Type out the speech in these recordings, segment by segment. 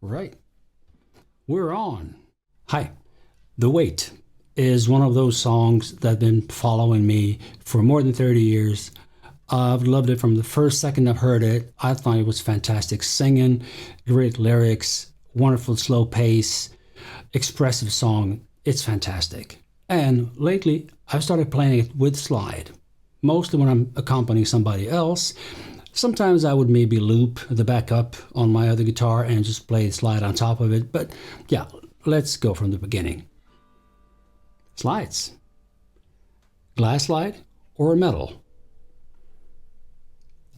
Right, we're on. Hi. The Wait is one of those songs that have been following me for more than 30 years. I've loved it from the first second I've heard it. I thought it was fantastic singing, great lyrics, wonderful slow pace, expressive song. It's fantastic. And lately, I've started playing it with slide, mostly when I'm accompanying somebody else. Sometimes I would maybe loop the backup on my other guitar and just play the slide on top of it. But yeah, let's go from the beginning. Slides. Glass slide or metal?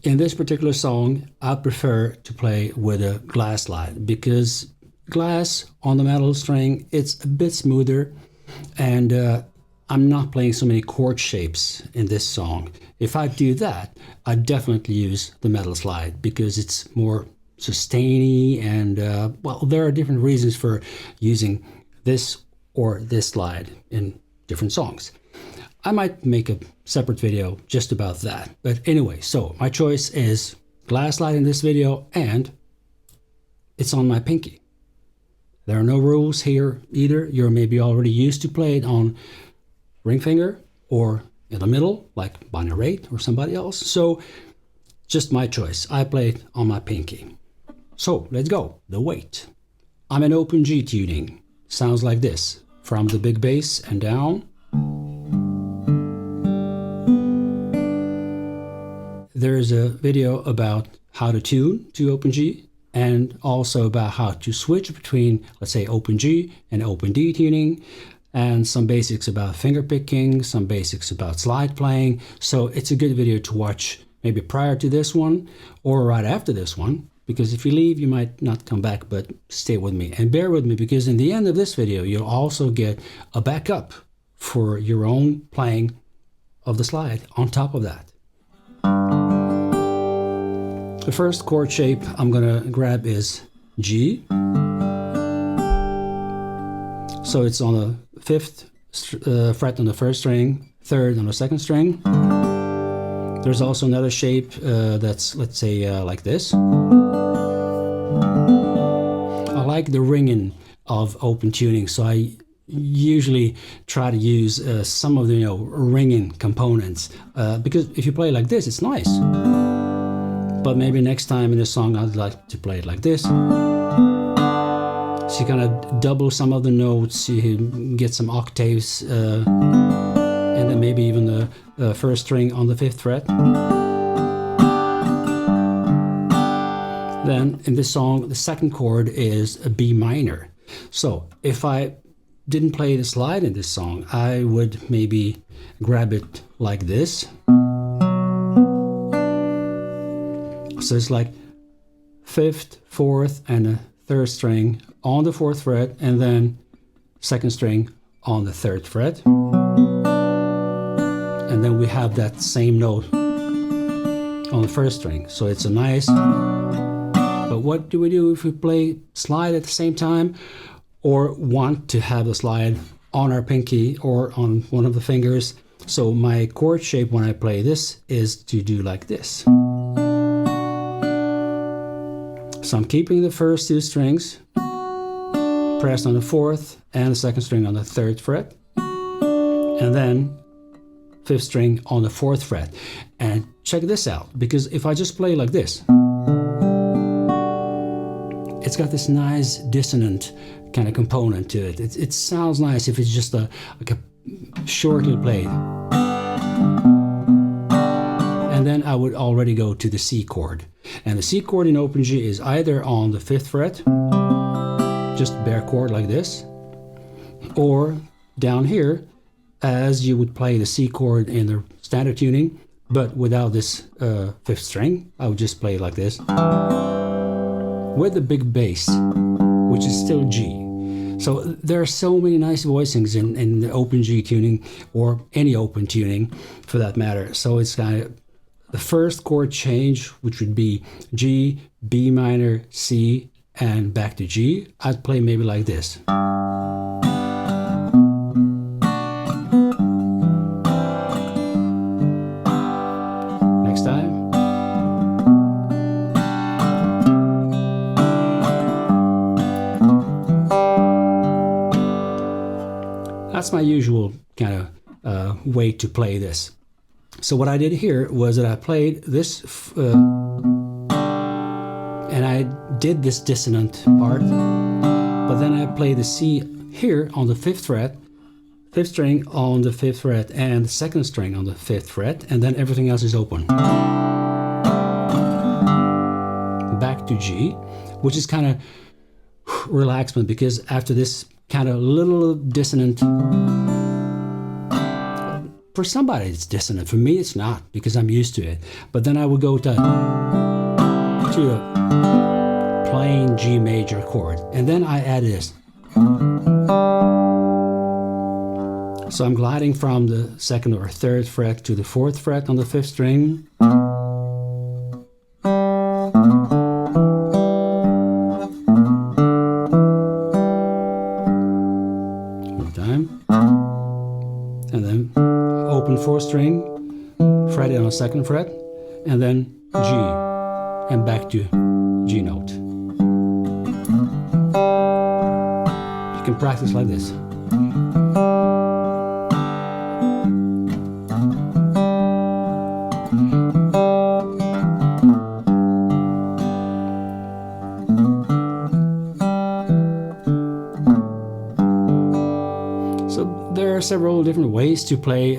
In this particular song, I prefer to play with a glass slide because glass on the metal string, it's a bit smoother, and I'm not playing so many chord shapes in this song. If I do that, I definitely use the metal slide because it's more sustainy, and well, there are different reasons for using this or this slide in different songs. I might make a separate video just about that. But anyway, so my choice is glass slide in this video, and it's on my pinky. There are no rules here either. You're maybe already used to play it on ring finger or in the middle, like Bonnie Raitt or somebody else. So just my choice. I play it on my pinky. So let's go. The Wait. I'm in open G tuning. Sounds like this. From the big bass and down. There's a video about how to tune to open G, and also about how to switch between, let's say, open G and open D tuning, and some basics about finger picking, some basics about slide playing. So it's a good video to watch maybe prior to this one or right after this one, because if you leave, you might not come back, but stay with me and bear with me, because in the end of this video, you'll also get a backup for your own playing of the slide on top of that. The first chord shape I'm gonna grab is G. So it's on the 5th fret on the first string, 3rd on the 2nd string. There's also another shape that's, let's say, like this. I like the ringing of open tuning, so I usually try to use some of the ringing components, because if you play like this, it's nice. But maybe next time in the song, I'd like to play it like this. So you kind of double some of the notes, you get some octaves, and then maybe even the first string on the 5th fret. Then in this song, the second chord is a B minor. So if I didn't play the slide in this song, I would maybe grab it like this. So it's like 5th, 4th, and a 3rd string on the 4th fret, and then 2nd string on the 3rd fret. And then we have that same note on the 1st string. So it's a nice... But what do we do if we play slide at the same time, or want to have the slide on our pinky or on one of the fingers? So my chord shape when I play this is to do like this. So I'm keeping the first 2 strings pressed on the 4th and the 2nd string on the 3rd fret, and then 5th string on the 4th fret. And check this out, because if I just play like this, it's got this nice dissonant kind of component to it. It sounds nice if it's just like a shortly played. And then I would already go to the C chord. And the C chord in open G is either on the 5th fret, just bare chord like this, or down here, as you would play the C chord in the standard tuning, but without this 5th string. I would just play it like this, with the big bass, which is still G. So there are so many nice voicings in the open G tuning, or any open tuning for that matter. So it's kind of the first chord change, which would be G, B minor, C, and back to G. I'd play maybe like this. Next time. That's my usual kind of way to play this. So what I did here was that I played this, and I did this dissonant part, but then I played the C here on the 5th fret, 5th string on the 5th fret, and the 2nd string on the 5th fret, and then everything else is open. Back to G, which is kind of relaxment, because after this kind of little dissonant, for somebody it's dissonant, for me it's not, because I'm used to it. But then I would go to a plain G major chord, and then I add this. So I'm gliding from the 2nd or 3rd fret to the 4th fret on the 5th string. One time. And then open 4th string, fret it on the 2nd fret, and then G, and back to G note. You can practice like this. There are several different ways to play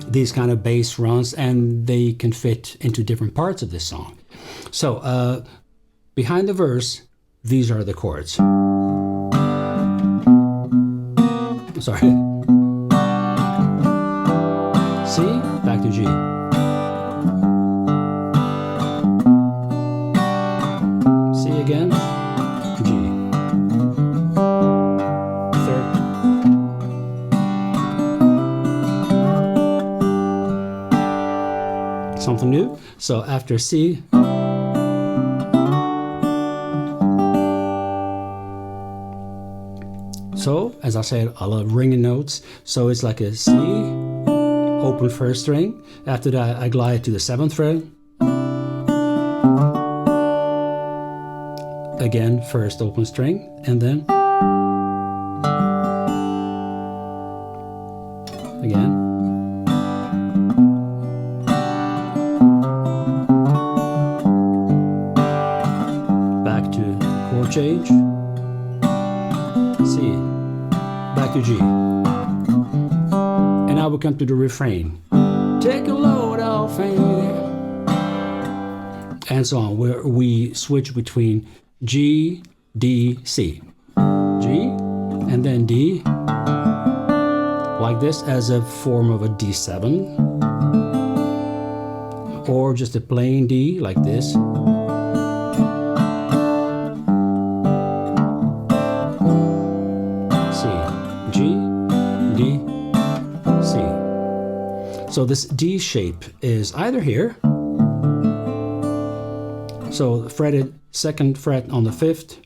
these kind of bass runs, and they can fit into different parts of this song. So behind the verse, these are the chords. Sorry. C, back to G. C again, G. Something new. So after C, so as I said, I love ringing notes. So it's like a C, open 1st string. After that, I glide to the 7th fret. Again, 1st open string, and then again. Change, C, back to G, and now we come to the refrain. Take a load off, and so on, where we switch between G, D, C, G, and then D, like this, as a form of a D7, or just a plain D, like this. So this D shape is either here, so fretted 2nd fret on the 5th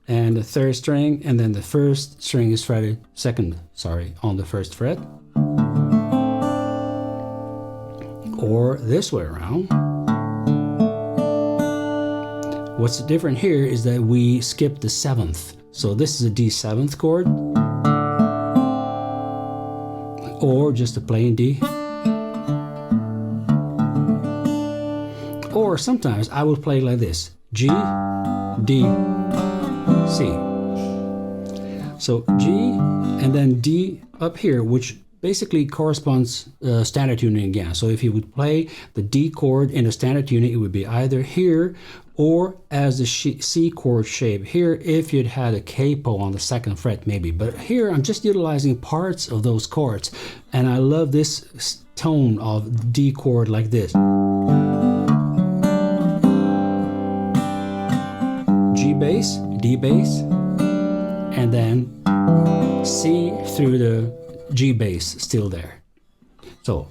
and the 3rd string, and then the 1st string is fretted 2nd, on the 1st fret, or this way around. What's different here is that we skip the 7th. So this is a D7th chord, or just a plain D. Or sometimes I will play like this: G, D, C. So G and then D up here, which basically corresponds standard tuning again. So if you would play the D chord in a standard tuning, it would be either here or as the C chord shape here if you'd had a capo on the 2nd fret maybe. But here I'm just utilizing parts of those chords, and I love this tone of D chord like this. G bass, D bass, and then C through the G bass still there. So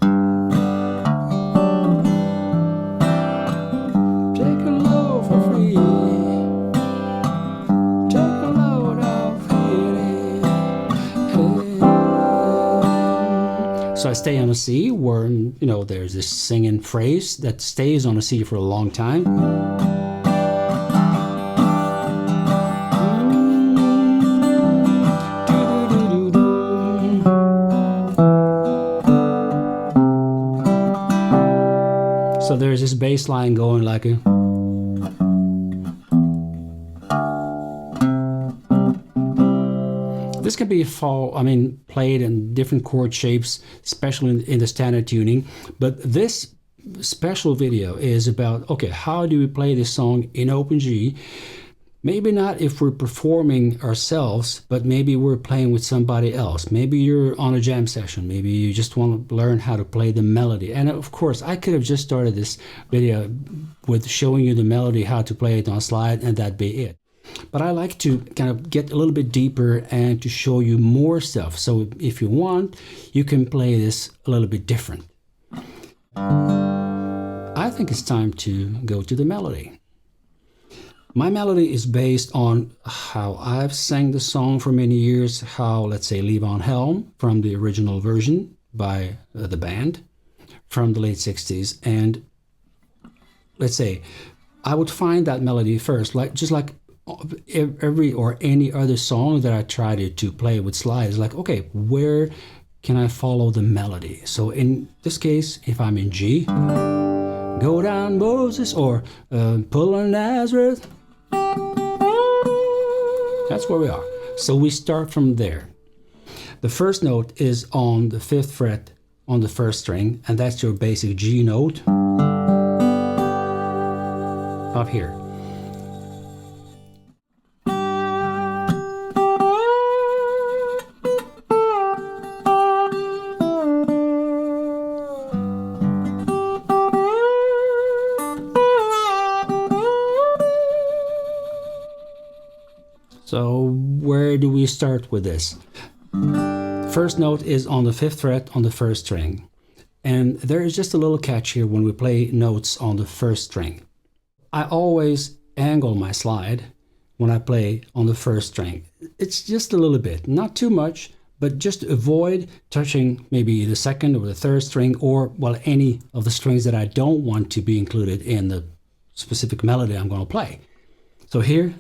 take a load for free, take a load off here. So I stay on a C where, you know, there's this singing phrase that stays on a C for a long time. bass line going like a... This can be played in different chord shapes, especially in the standard tuning. But this special video is about, okay, how do we play this song in open G? Maybe not if we're performing ourselves, but maybe we're playing with somebody else. Maybe you're on a jam session. Maybe you just want to learn how to play the melody. And of course, I could have just started this video with showing you the melody, how to play it on a slide, and that'd be it. But I like to kind of get a little bit deeper and to show you more stuff. So if you want, you can play this a little bit different. I think it's time to go to the melody. My melody is based on how I've sang the song for many years, how, let's say, Levon Helm from the original version by the band from the late 60s. And let's say, I would find that melody first, just like every or any other song that I try to play with slides, like, okay, where can I follow the melody? So in this case, if I'm in G, go down Moses, or pull on Nazareth, that's where we are. So we start from there. The first note is on the 5th fret on the 1st string, and that's your basic G note up here. So where do we start with this? First note is on the 5th fret on the 1st string. And there is just a little catch here when we play notes on the 1st string. I always angle my slide when I play on the 1st string. It's just a little bit, not too much, but just to avoid touching maybe the 2nd or the 3rd string, or, well, any of the strings that I don't want to be included in the specific melody I'm going to play. So here,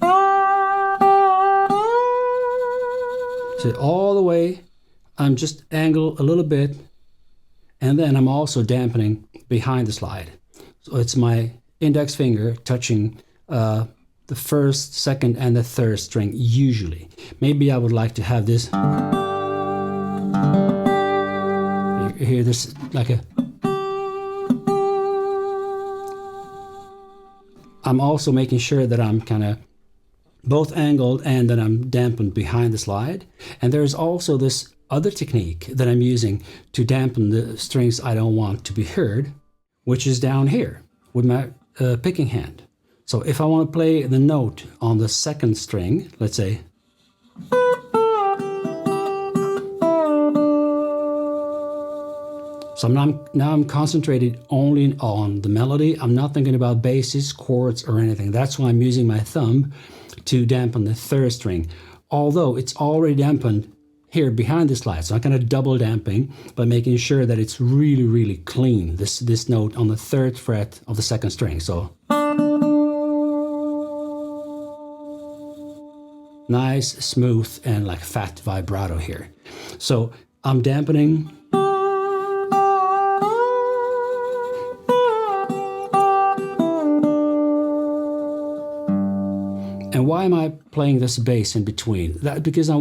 so all the way, I'm just angle a little bit, and then I'm also dampening behind the slide. So it's my index finger touching the 1st, 2nd, and the 3rd string usually. Maybe I would like to have this. You hear this like a... I'm also making sure that I'm kind of both angled and that I'm dampened behind the slide. And there's also this other technique that I'm using to dampen the strings I don't want to be heard, which is down here with my picking hand. So if I want to play the note on the 2nd string, let's say, so now I'm concentrated only on the melody. I'm not thinking about basses, chords, or anything. That's why I'm using my thumb to dampen the 3rd string, although it's already dampened here behind the slide. So I'm kind of double damping, but making sure that it's really, really clean, this note on the 3rd fret of the 2nd string. So nice, smooth, and like fat vibrato here. So I'm dampening. And why am I playing this bass in between? That because I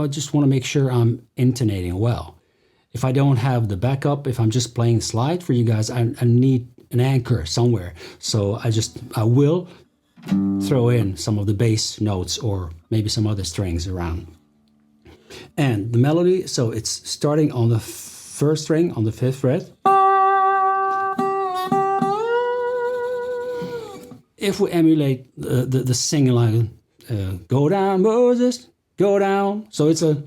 just want to make sure I'm intonating well. If I don't have the backup, if I'm just playing slide for you guys, I need an anchor somewhere. So I will throw in some of the bass notes or maybe some other strings around. And the melody, so it's starting on the 1st string on the 5th fret. If we emulate the singing line, go down Moses, go down. So it's a...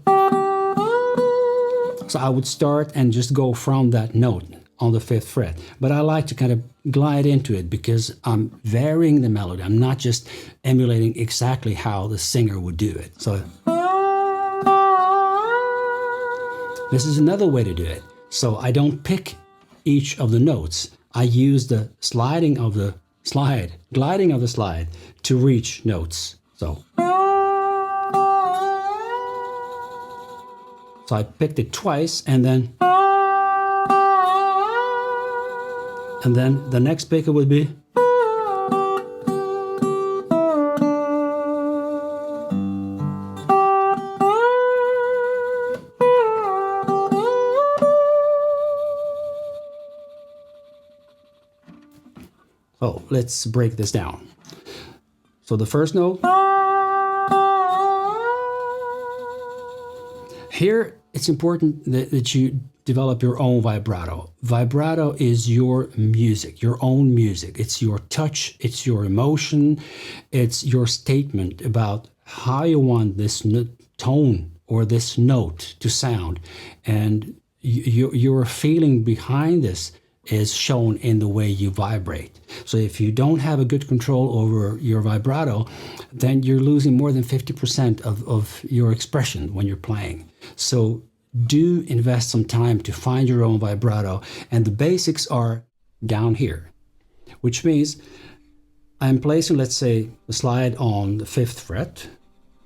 So I would start and just go from that note on the 5th fret. But I like to kind of glide into it because I'm varying the melody. I'm not just emulating exactly how the singer would do it. So this is another way to do it. So I don't pick each of the notes. I use the gliding of the slide to reach notes. So I picked it twice and then And then the next picker would be. Oh, let's break this down. So the first note. Here, it's important that you develop your own vibrato. Vibrato is your music, your own music. It's your touch, it's your emotion, it's your statement about how you want this tone or this note to sound. And your feeling behind this is shown in the way you vibrate. So if you don't have a good control over your vibrato, then you're losing more than 50% of your expression when you're playing. So do invest some time to find your own vibrato, and the basics are down here, which means I'm placing, let's say, a slide on the 5th fret,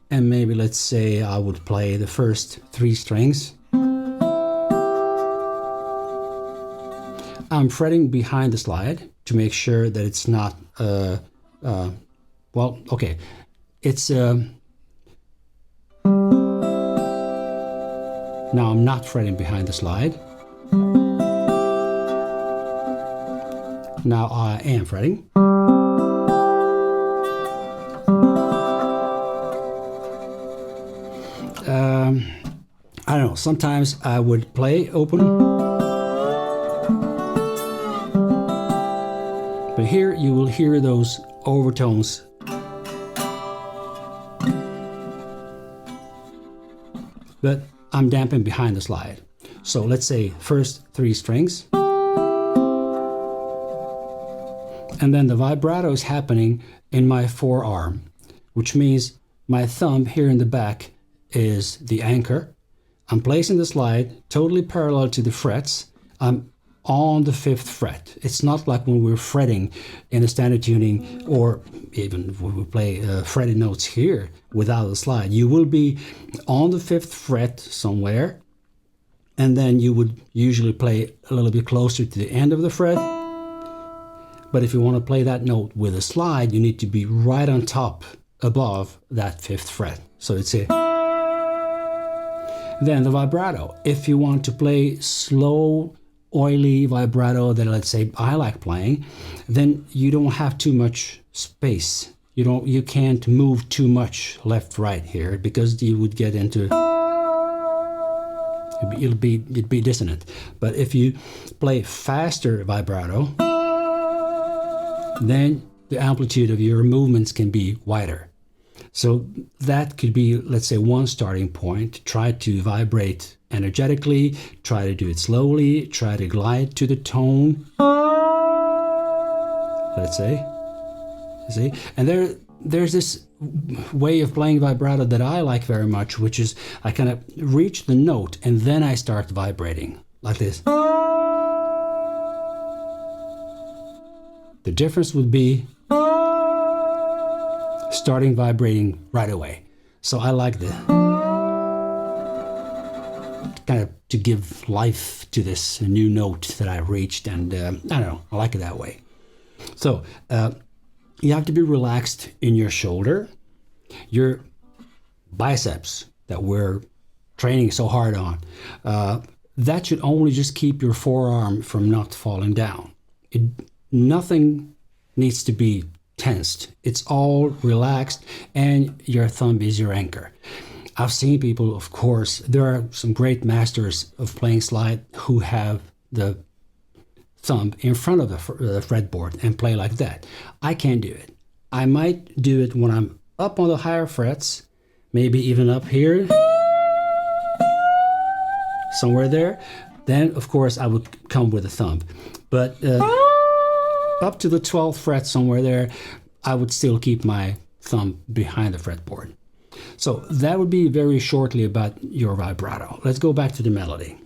and maybe let's say I would play the first 3 strings. I'm fretting behind the slide to make sure that it's not, well, okay, it's, now I'm not fretting behind the slide. Now I am fretting. I don't know, sometimes I would play open. But here you will hear those overtones. But I'm damping behind the slide. So let's say first 3 strings. And then the vibrato is happening in my forearm, which means my thumb here in the back is the anchor. I'm placing the slide totally parallel to the frets. I'm on the 5th fret. It's not like when we're fretting in a standard tuning, or even when we play fretted notes here without a slide. You will be on the 5th fret somewhere, and then you would usually play a little bit closer to the end of the fret. But if you want to play that note with a slide, you need to be right on top above that 5th fret. So it's a. Then the vibrato. If you want to play slow, oily vibrato that, let's say, I like playing, then you don't have too much space. You can't move too much left, right here, because you would get into, it'd be dissonant. But if you play faster vibrato, then the amplitude of your movements can be wider. So that could be, let's say, one starting point. Try to vibrate energetically, try to do it slowly, try to glide to the tone. Let's say, see? And there's this way of playing vibrato that I like very much, which is I kind of reach the note and then I start vibrating like this. The difference would be starting vibrating right away. So I like the kind of to give life to this new note that I reached, and I don't know, I like it that way. So you have to be relaxed in your shoulder, your biceps that we're training so hard on. That should only just keep your forearm from not falling down. Nothing needs to be tensed. It's all relaxed, and your thumb is your anchor. I've seen people, of course, there are some great masters of playing slide who have the thumb in front of the fretboard and play like that. I can't do it. I might do it when I'm up on the higher frets, maybe even up here, somewhere there. Then, of course, I would come with a thumb. But up to the 12th fret, somewhere there, I would still keep my thumb behind the fretboard. So that would be very shortly about your vibrato. Let's go back to the melody.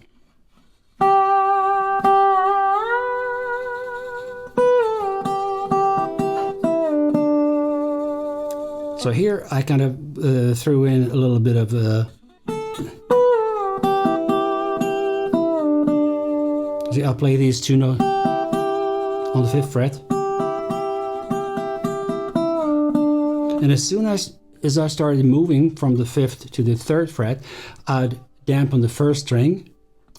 So here I kind of threw in a little bit of see, I'll play these 2 notes. on the 5th fret. And as soon as I started moving from the 5th to the 3rd fret, I'd dampen the 1st string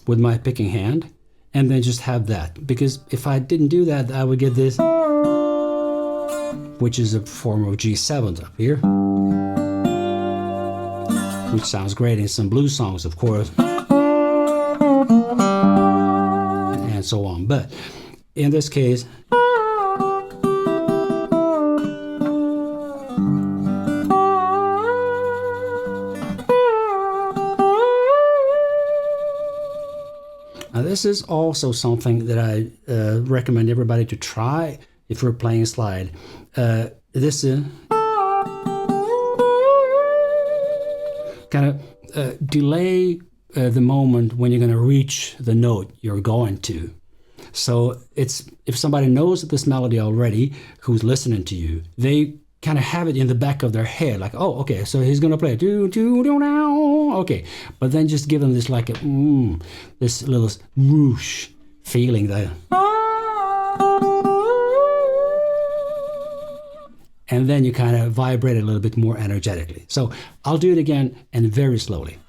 with my picking hand and then just have that. Because if I didn't do that, I would get this, which is a form of G7 up here, which sounds great in some blues songs, of course, and so on. But in this case, now this is also something that I recommend everybody to try if you're playing slide. This kind of delay the moment when you're going to reach the note you're going to. So it's, if somebody knows this melody already, who's listening to you, they kind of have it in the back of their head, like, oh, okay, so he's gonna play do do do now, okay, but then just give them this like a this little whoosh feeling there, and then you kind of vibrate it a little bit more energetically. So I'll do it again and very slowly.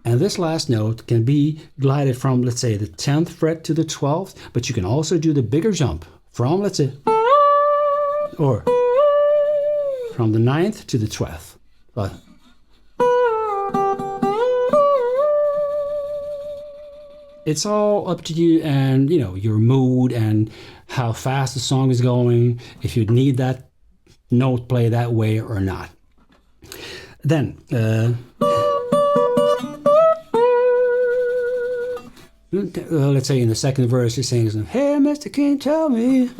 And this last note can be glided from, let's say, the 10th fret to the 12th, but you can also do the bigger jump from, let's say, or from the 9th to the 12th. But it's all up to you and, you know, your mood and how fast the song is going, if you need that note play that way or not. Then, let's say in the second verse he sings, "Hey, Mr. King, tell me."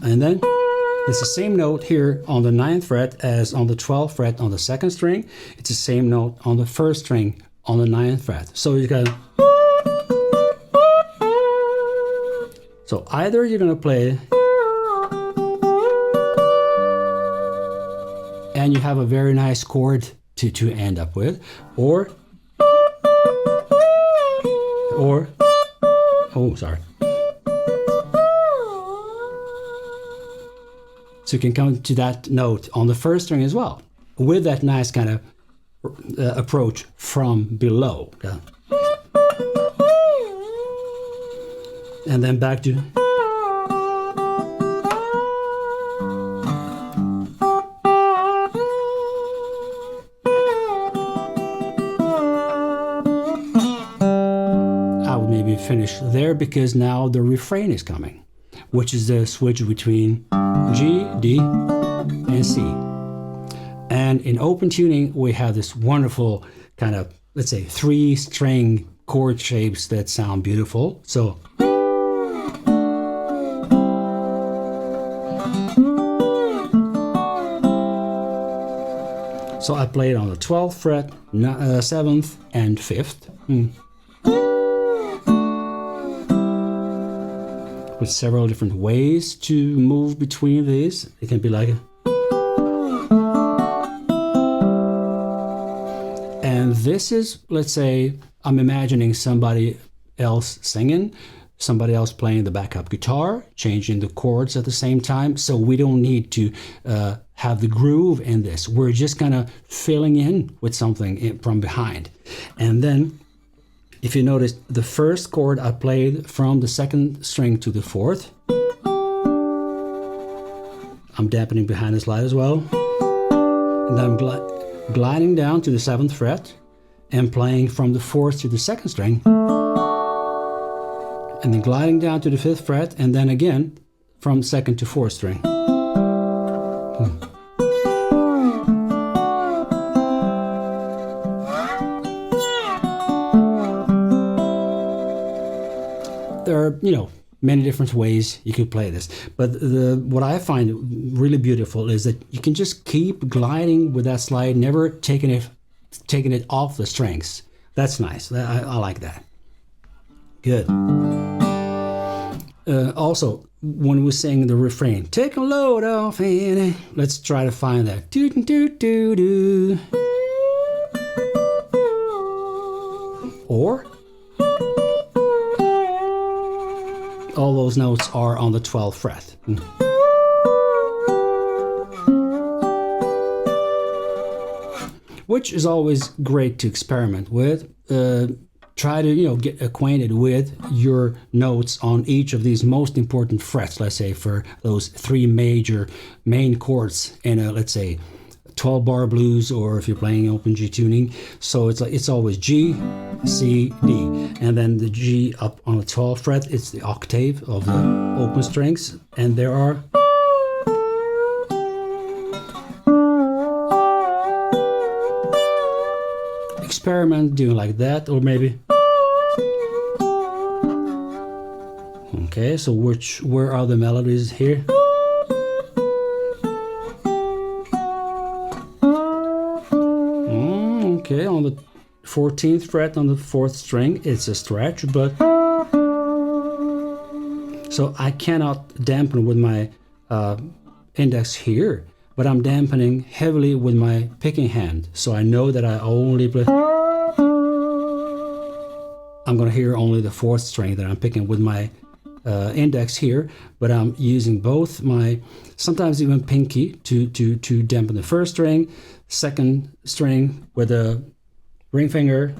And then it's the same note here on the 9th fret as on the 12th fret on the 2nd string. It's the same note on the 1st string on the 9th fret. So you got, so either you're going to play and you have a very nice chord to end up with, or oh, sorry. So you can come to that note on the 1st string as well, with that nice kind of approach from below. Okay? And then back to, finish there, because now the refrain is coming, which is the switch between G, D, and C. And in open tuning, we have this wonderful kind of, let's say, 3-string chord shapes that sound beautiful. So I played on the 12th fret, 7th, and 5th. With several different ways to move between these. It can be like and this is, let's say, I'm imagining somebody else singing, somebody else playing the backup guitar, changing the chords at the same time, so we don't need to have the groove in this. We're just kind of filling in with something from behind. And then if you notice, the first chord I played from the 2nd string to the 4th. I'm dampening behind the slide as well. And then I'm gliding down to the 7th fret and playing from the 4th to the 2nd string. And then gliding down to the 5th fret, and then again from 2nd to 4th string. There are, you know, many different ways you could play this, but what I find really beautiful is that you can just keep gliding with that slide, never taking it off the strings. That's nice. I like that. Good. Also, when we sing the refrain, take a load off, Annie. Let's try to find that. Do do do do. Or all those notes are on the 12th fret. Which is always great to experiment with. Try to get acquainted with your notes on each of these most important frets. Let's say for those three major main chords in a, let's say, 12-bar blues, or if you're playing open G tuning. So it's always G, C, D, and then the G up on the 12th fret. It's the octave of the open strings, and there are experiment doing like that, or maybe. Okay, so where are the melodies here? Okay, on the 14th fret on the 4th string, it's a stretch, but so I cannot dampen with my index here, but I'm dampening heavily with my picking hand, so I know that I only play. I'm gonna hear only the 4th string that I'm picking with my index here, but I'm using both my, sometimes even pinky to dampen the 1st string, 2nd string with a ring finger,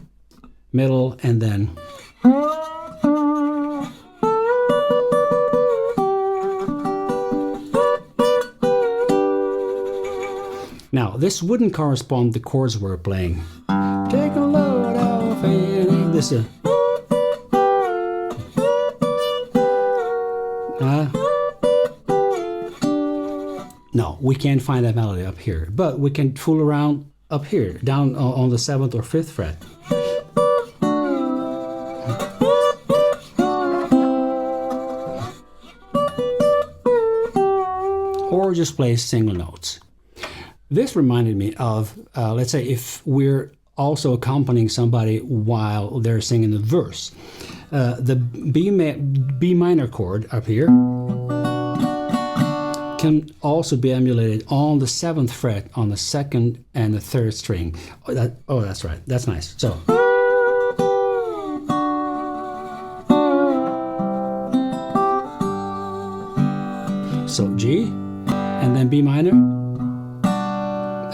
middle, and then now this wouldn't correspond to the chords we're playing. Take a load off and this no, we can't find that melody up here, but we can fool around up here, down on the 7th or 5th fret. Or just play single notes. This reminded me of, let's say, if we're also accompanying somebody while they're singing the verse. The B minor chord up here can also be emulated on the 7th fret on the 2nd and the 3rd string. Oh, that's right. That's nice. So. So G, and then B minor.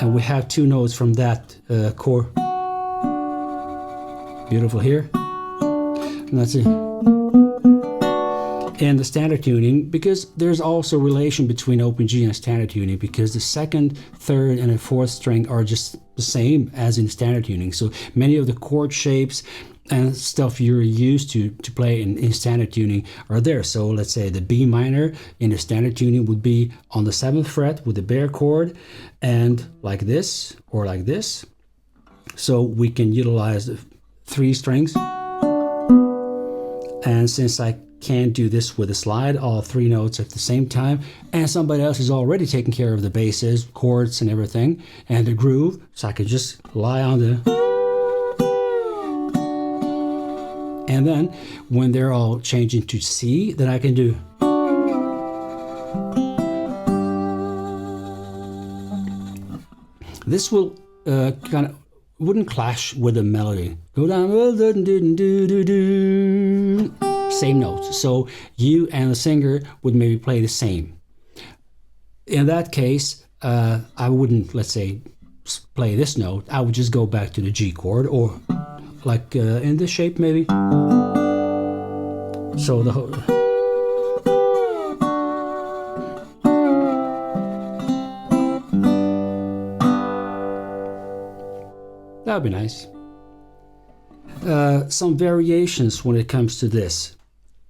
And we have two notes from that chord. Beautiful here. And that's it. In the standard tuning, because there's also relation between open G and standard tuning, because the 2nd, 3rd, and the 4th string are just the same as in standard tuning. So many of the chord shapes and stuff you're used to play in standard tuning are there. So let's say the B minor in the standard tuning would be on the 7th fret with the bare chord, and like this or like this. So we can utilize the 3 strings. And since I can't do this with a slide, all 3 notes at the same time, and somebody else is already taking care of the basses, chords, and everything, and the groove, so I could just lie on the. And then when they're all changing to C, then I can do. This will kind of wouldn't clash with the melody. Go down, same notes. So you and the singer would maybe play the same. In that case, I wouldn't, let's say, play this note. I would just go back to the G chord, or like in this shape maybe. So the whole. That would be nice. Some variations when it comes to this.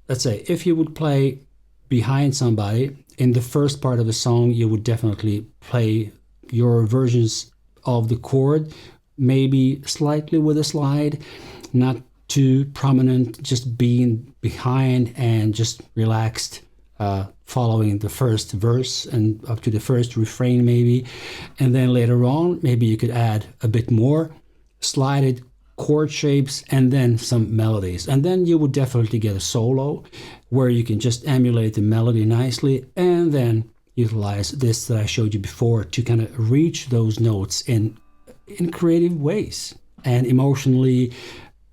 Let's say if you would play behind somebody in the first part of the song, you would definitely play your versions of the chord, maybe slightly with a slide, not too prominent, just being behind and just relaxed, following the first verse and up to the first refrain maybe. And then later on, maybe you could add a bit more, slide it chord shapes, and then some melodies. And then you would definitely get a solo where you can just emulate the melody nicely and then utilize this that I showed you before to kind of reach those notes in creative ways and emotionally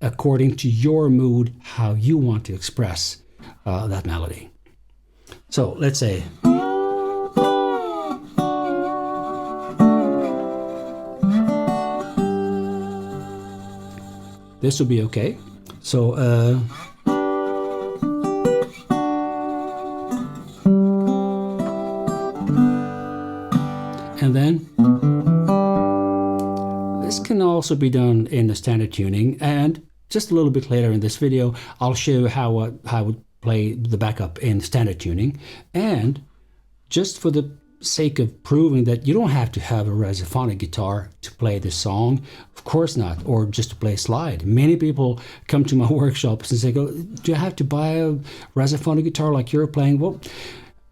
according to your mood, how you want to express that melody. So let's say this will be okay. So and then this can also be done in the standard tuning, and just a little bit later in this video I'll show you how I would play the backup in standard tuning. And just for the sake of proving that you don't have to have a Razophonic guitar to play this song, of course not, or just to play slide. Many people come to my workshops and say, do you have to buy a Razophonic guitar like you're playing? Well,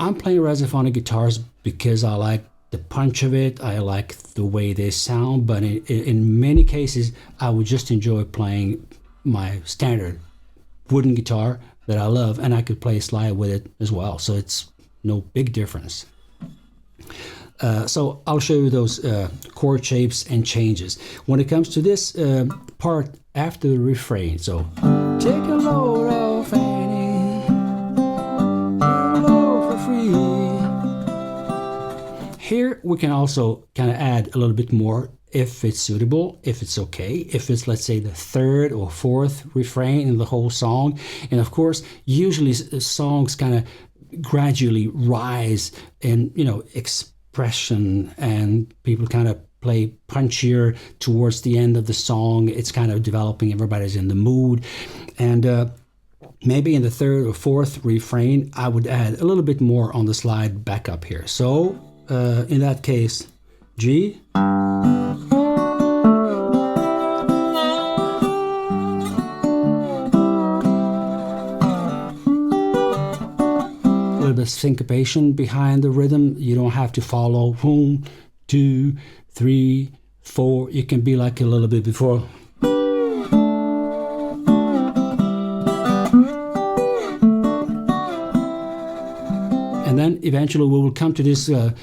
I'm playing Razophonic guitars because I like the punch of it, I like the way they sound, but in many cases I would just enjoy playing my standard wooden guitar that I love, and I could play slide with it as well, so it's no big difference. So I'll show you those chord shapes and changes. When it comes to this part after the refrain, so take a load off Annie, a load for free. Here we can also kind of add a little bit more if it's suitable, if it's okay, if it's, let's say, the third or fourth refrain in the whole song. And of course, usually songs kind of gradually rise in, expression, and people kind of play punchier towards the end of the song. It's kind of developing, everybody's in the mood. And maybe in the third or fourth refrain, I would add a little bit more on the slide back up here. So in that case, G, the syncopation behind the rhythm. You don't have to follow 1, 2, 3, 4. You can be like a little bit before. And then eventually we will come to this usually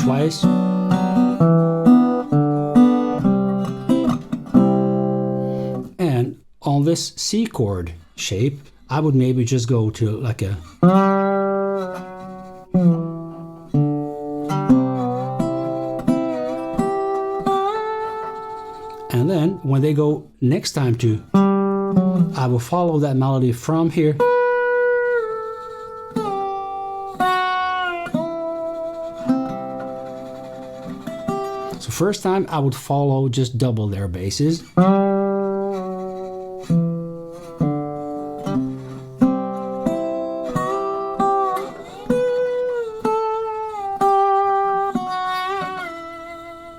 twice. On this C chord shape, I would maybe just go to like a, and then when they go next time to, I will follow that melody from here so first time I would follow just double their basses.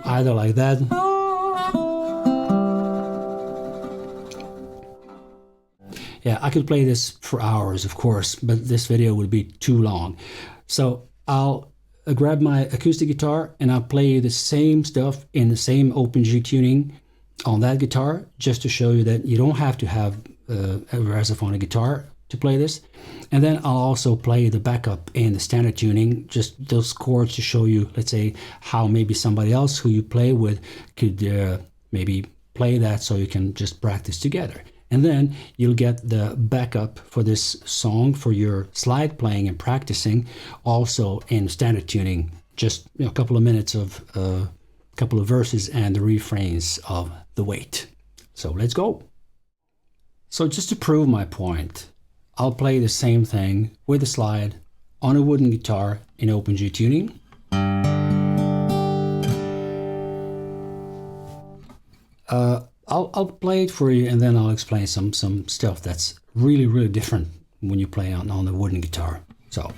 Either like that. Yeah, I could play this for hours, of course, but this video would be too long. So I'll grab my acoustic guitar and I'll play the same stuff in the same open G tuning on that guitar, just to show you that you don't have to have a Razophonic guitar to play this. And then I'll also play the backup in the standard tuning, just those chords to show you, let's say, how maybe somebody else who you play with could maybe play that, so you can just practice together. And then you'll get the backup for this song for your slide playing and practicing also in standard tuning, just a couple of minutes of a couple of verses and the refrains of the weight. So let's go. So just to prove my point, I'll play the same thing with a slide on a wooden guitar in open G tuning. I'll play it for you, and then I'll explain some stuff that's really different when you play on the wooden guitar. So.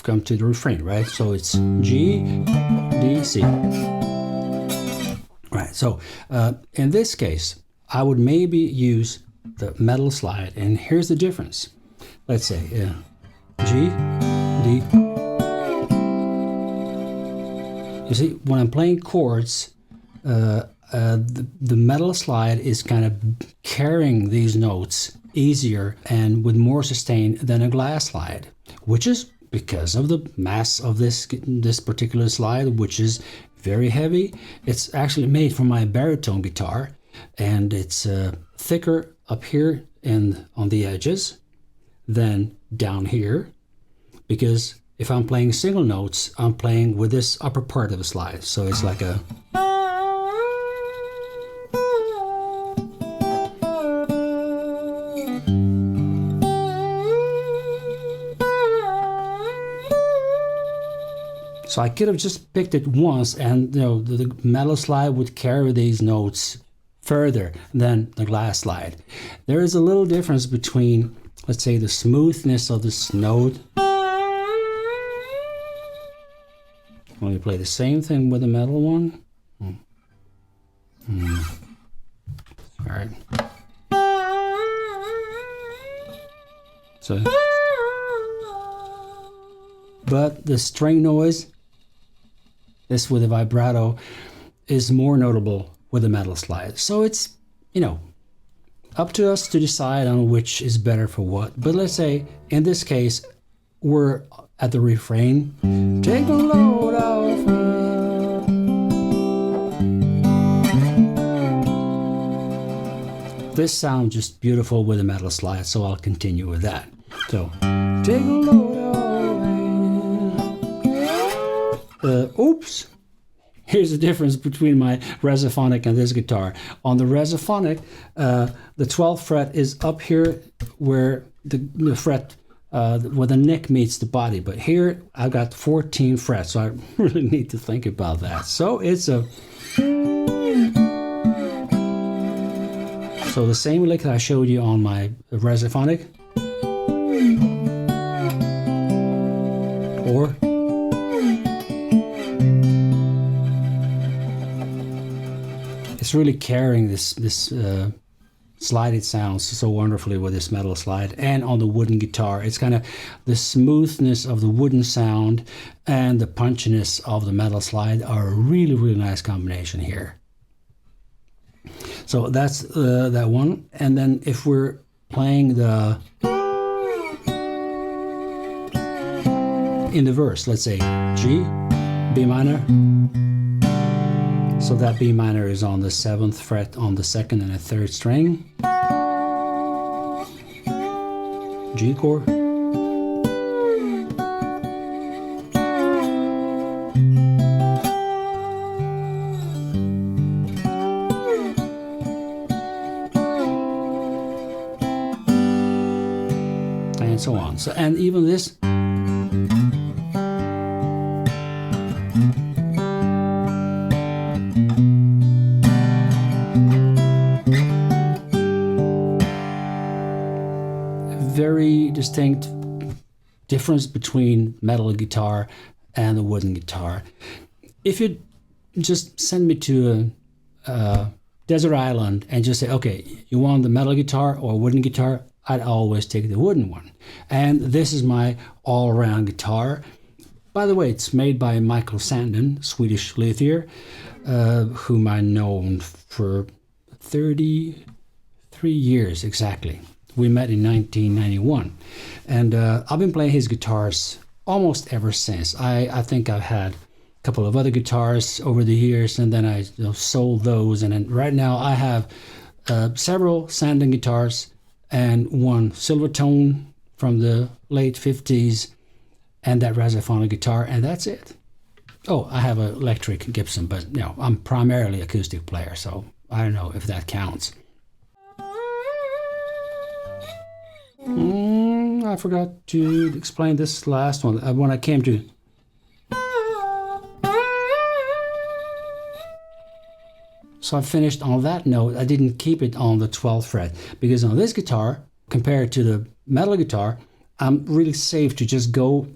come to the refrain, right? So it's G, D, C. Right, so in this case, I would maybe use the metal slide, and here's the difference. Let's say G, D. You see, when I'm playing chords, the metal slide is kind of carrying these notes easier and with more sustain than a glass slide, which is because of the mass of this particular slide, which is very heavy. It's actually made for my baritone guitar, and it's thicker up here and on the edges than down here, because if I'm playing single notes, I'm playing with this upper part of the slide. So it's like a... So I could have just picked it once, and the metal slide would carry these notes further than the glass slide. There is a little difference between, let's say, the smoothness of this note. When you play the same thing with the metal one. All right. So, but the string noise, this with a vibrato, is more notable with the metal slide. So it's, up to us to decide on which is better for what. But let's say, in this case, we're at the refrain. Take the load off me. This sounds just beautiful with the metal slide, so I'll continue with that. So, take the load off me. Oops. Here's the difference between my resophonic and this guitar. On the resophonic, the 12th fret is up here where the fret, where the neck meets the body. But here I've got 14 frets, so I really need to think about that. So it's a... So the same lick that I showed you on my resophonic. Or... It's really carrying this slided sounds so wonderfully with this metal slide, and on the wooden guitar it's kind of the smoothness of the wooden sound and the punchiness of the metal slide are a really nice combination here. So that's that one. And then if we're playing in the verse, let's say G, B minor. So that B minor is on the 7th fret on the 2nd and the 3rd string. G chord. And so on. So, and even this. Very distinct difference between metal guitar and the wooden guitar. If you just send me to a desert island and just say, okay, you want the metal guitar or wooden guitar, I'd always take the wooden one. And this is my all-around guitar. By the way, it's made by Michael Sandén, Swedish luthier, whom I've known for 33 years exactly. We met in 1991, and I've been playing his guitars almost ever since. I think I've had a couple of other guitars over the years, and then I sold those, and then right now I have several Sandén guitars and one Silvertone from the late 50s and that resophonic guitar, and that's it. Oh, I have an electric Gibson, but I'm primarily acoustic player, so I don't know if that counts. I forgot to explain this last one. When I came to... So I finished on that note. I didn't keep it on the 12th fret, because on this guitar, compared to the metal guitar, I'm really safe to just go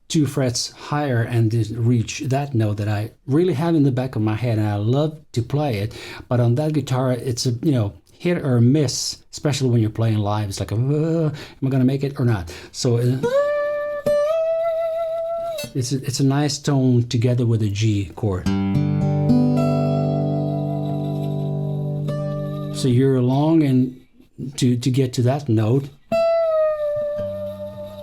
2 frets higher and reach that note that I really have in the back of my head, and I love to play it. But on that guitar, it's a, you know, hit or miss, especially when you're playing live. It's like, am I gonna make it or not? So it's a nice tone together with a G chord. So you're along and to get to that note,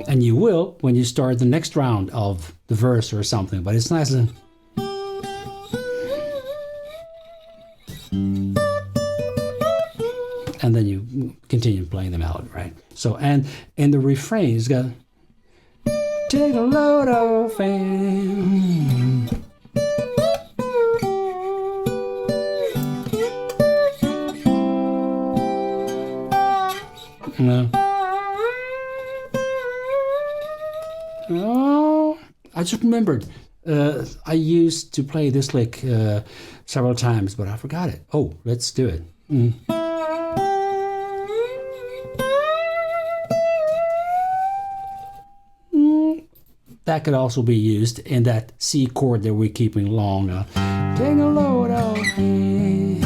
and you will when you start the next round of the verse or something. But it's nice and then you continue playing the melody, right? So, and in the refrain, it's got take a load of fame. No. Oh, I just remembered. I used to play this lick several times, but I forgot it. Oh, let's do it. That could also be used in that C chord that we're keeping long. Take a load of me,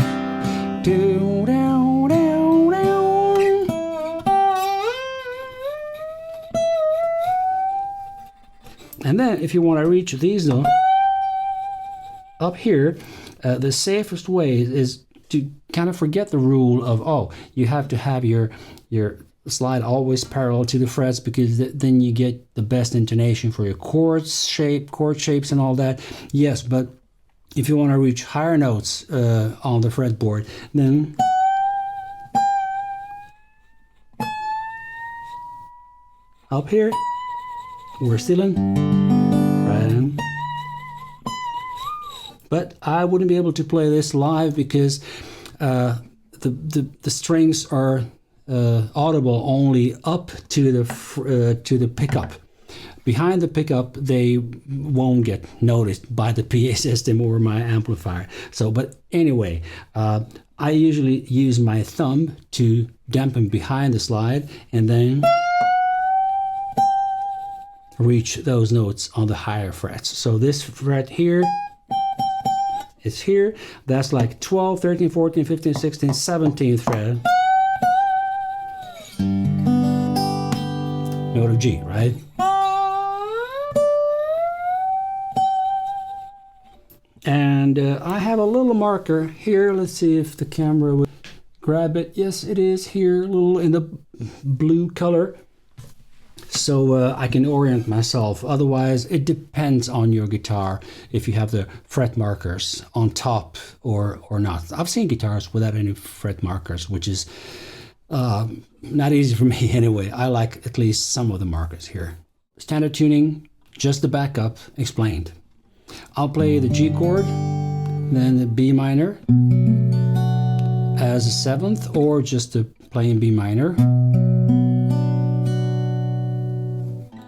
do down, down, down. And then, if you want to reach these notes up here, the safest way is to kind of forget the rule of, oh, you have to have your slide always parallel to the frets, because then you get the best intonation for your chord shapes and all that. Yes, but if you want to reach higher notes on the fretboard, then up here we're still in, right in. But I wouldn't be able to play this live because the strings are audible only up to the pickup. Behind the pickup, they won't get noticed by the PA system or my amplifier. So, but anyway, I usually use my thumb to dampen behind the slide and then reach those notes on the higher frets. So this fret here is here. That's like 12, 13, 14, 15, 16, 17th fret. Note of G, right? And I have a little marker here. Let's see if the camera will grab it. Yes, it is here, a little in the blue color. So I can orient myself. Otherwise, it depends on your guitar if you have the fret markers on top or not. I've seen guitars without any fret markers, which is not easy for me anyway. I like at least some of the markers here. Standard tuning, just the backup explained. I'll play the G chord, then the B minor as a 7th, or just a plain B minor.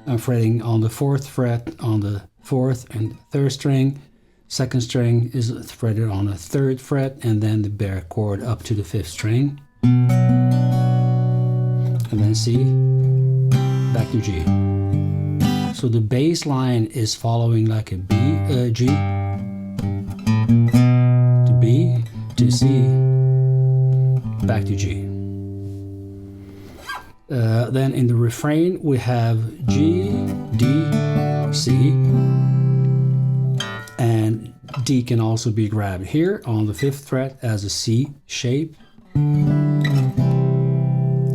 I'm fretting on the 4th fret on the 4th and 3rd string. 2nd string is fretted on the 3rd fret, and then the bare chord up to the 5th string. And then C, back to G. So the bass line is following like a G, to B, to C, back to G. Then in the refrain we have G, D, C, and D can also be grabbed here on the 5th fret as a C shape.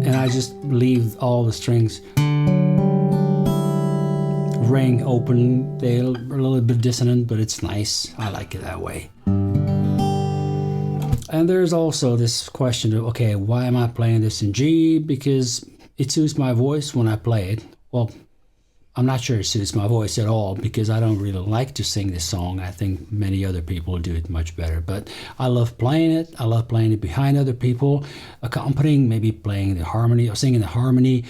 And I just leave all the strings ring open. They're a little bit dissonant, but it's nice. I like it that way. And there's also this question of, okay, why am I playing this in G? Because it suits my voice when I play it. Well, I'm not sure it suits my voice at all, because I don't really like to sing this song. I think many other people do it much better, but I love playing it. I love playing it behind other people, accompanying, maybe playing the harmony or singing the harmony.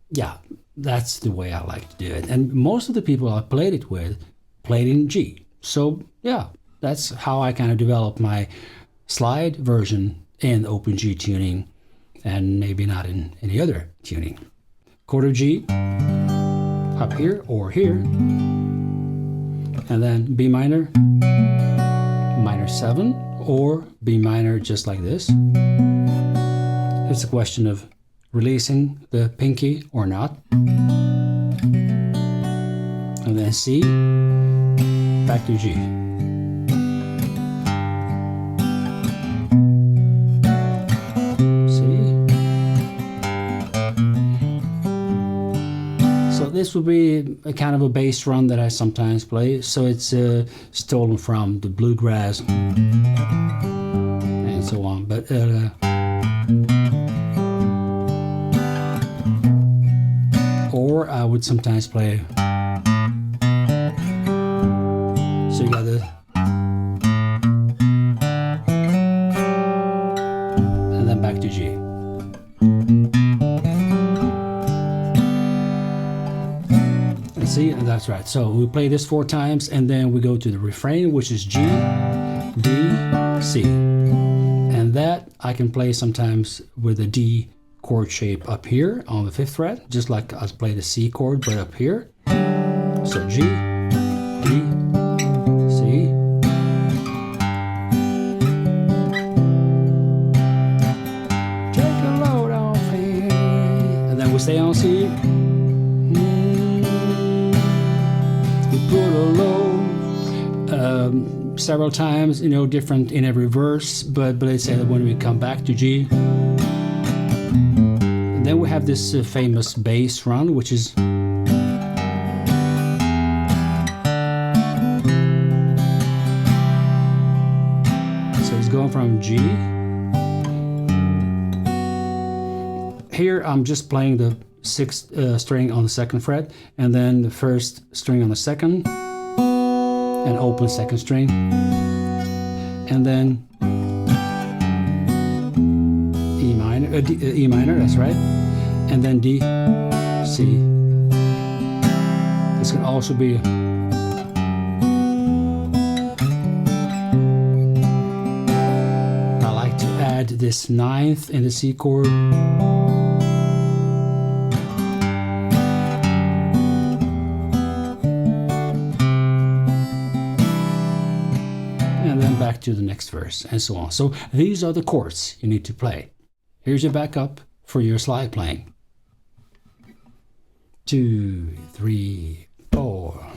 Yeah, that's the way I like to do it. And most of the people I played it with played in G. So yeah, that's how I kind of developed my slide version in open G tuning, and maybe not in any other tuning. Chord of G, up here or here, and then B minor, minor 7, or B minor just like this. It's a question of releasing the pinky or not. And then C, back to G. This would be a kind of a bass run that I sometimes play, so it's stolen from the bluegrass and so on. But or I would sometimes play. So you got the, and then back to G. See, that's right. So we play this 4 times, and then we go to the refrain, which is G, D, C. And that I can play sometimes with a D chord shape up here on the 5th fret, just like I play the C chord, but up here. So G, D, C. Take a load off here. And then we stay on C. Put a low several times, you know, different in every verse, but let's say that when we come back to G, and then we have this famous bass run, which is so it's going from G. Here I'm just playing the 6th string on the 2nd fret, and then the 1st string on the 2nd, and open 2nd string, and then E minor, that's right, and then D, C. This can also be I like to add this 9th in the C chord. Back to the next verse, and so on. So these are the chords you need to play. Here's your backup for your slide playing. 2, 3, 4.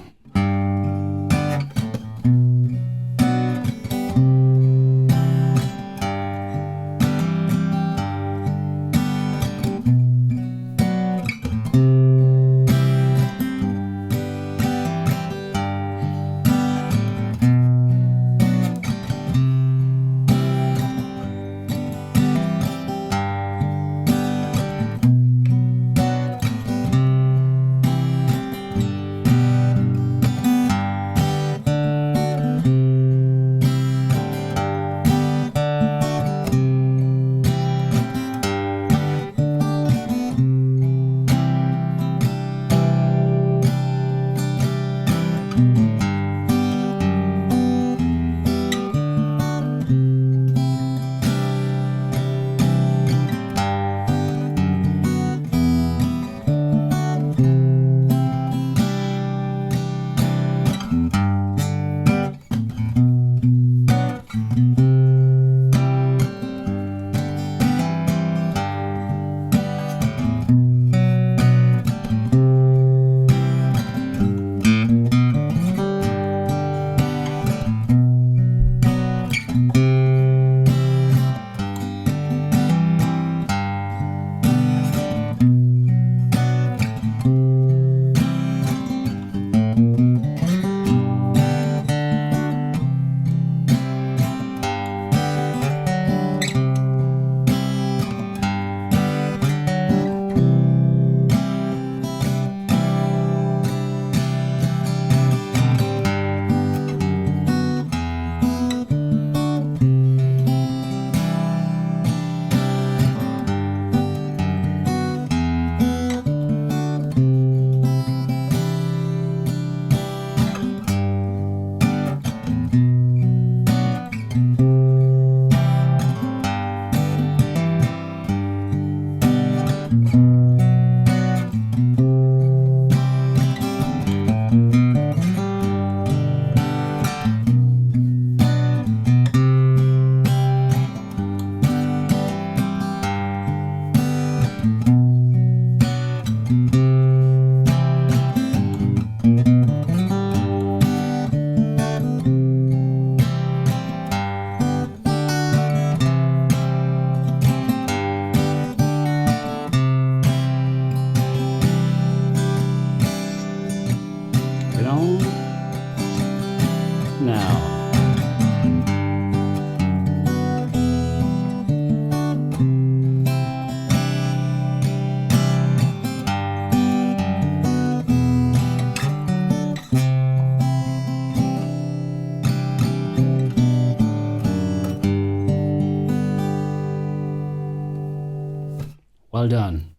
Well done.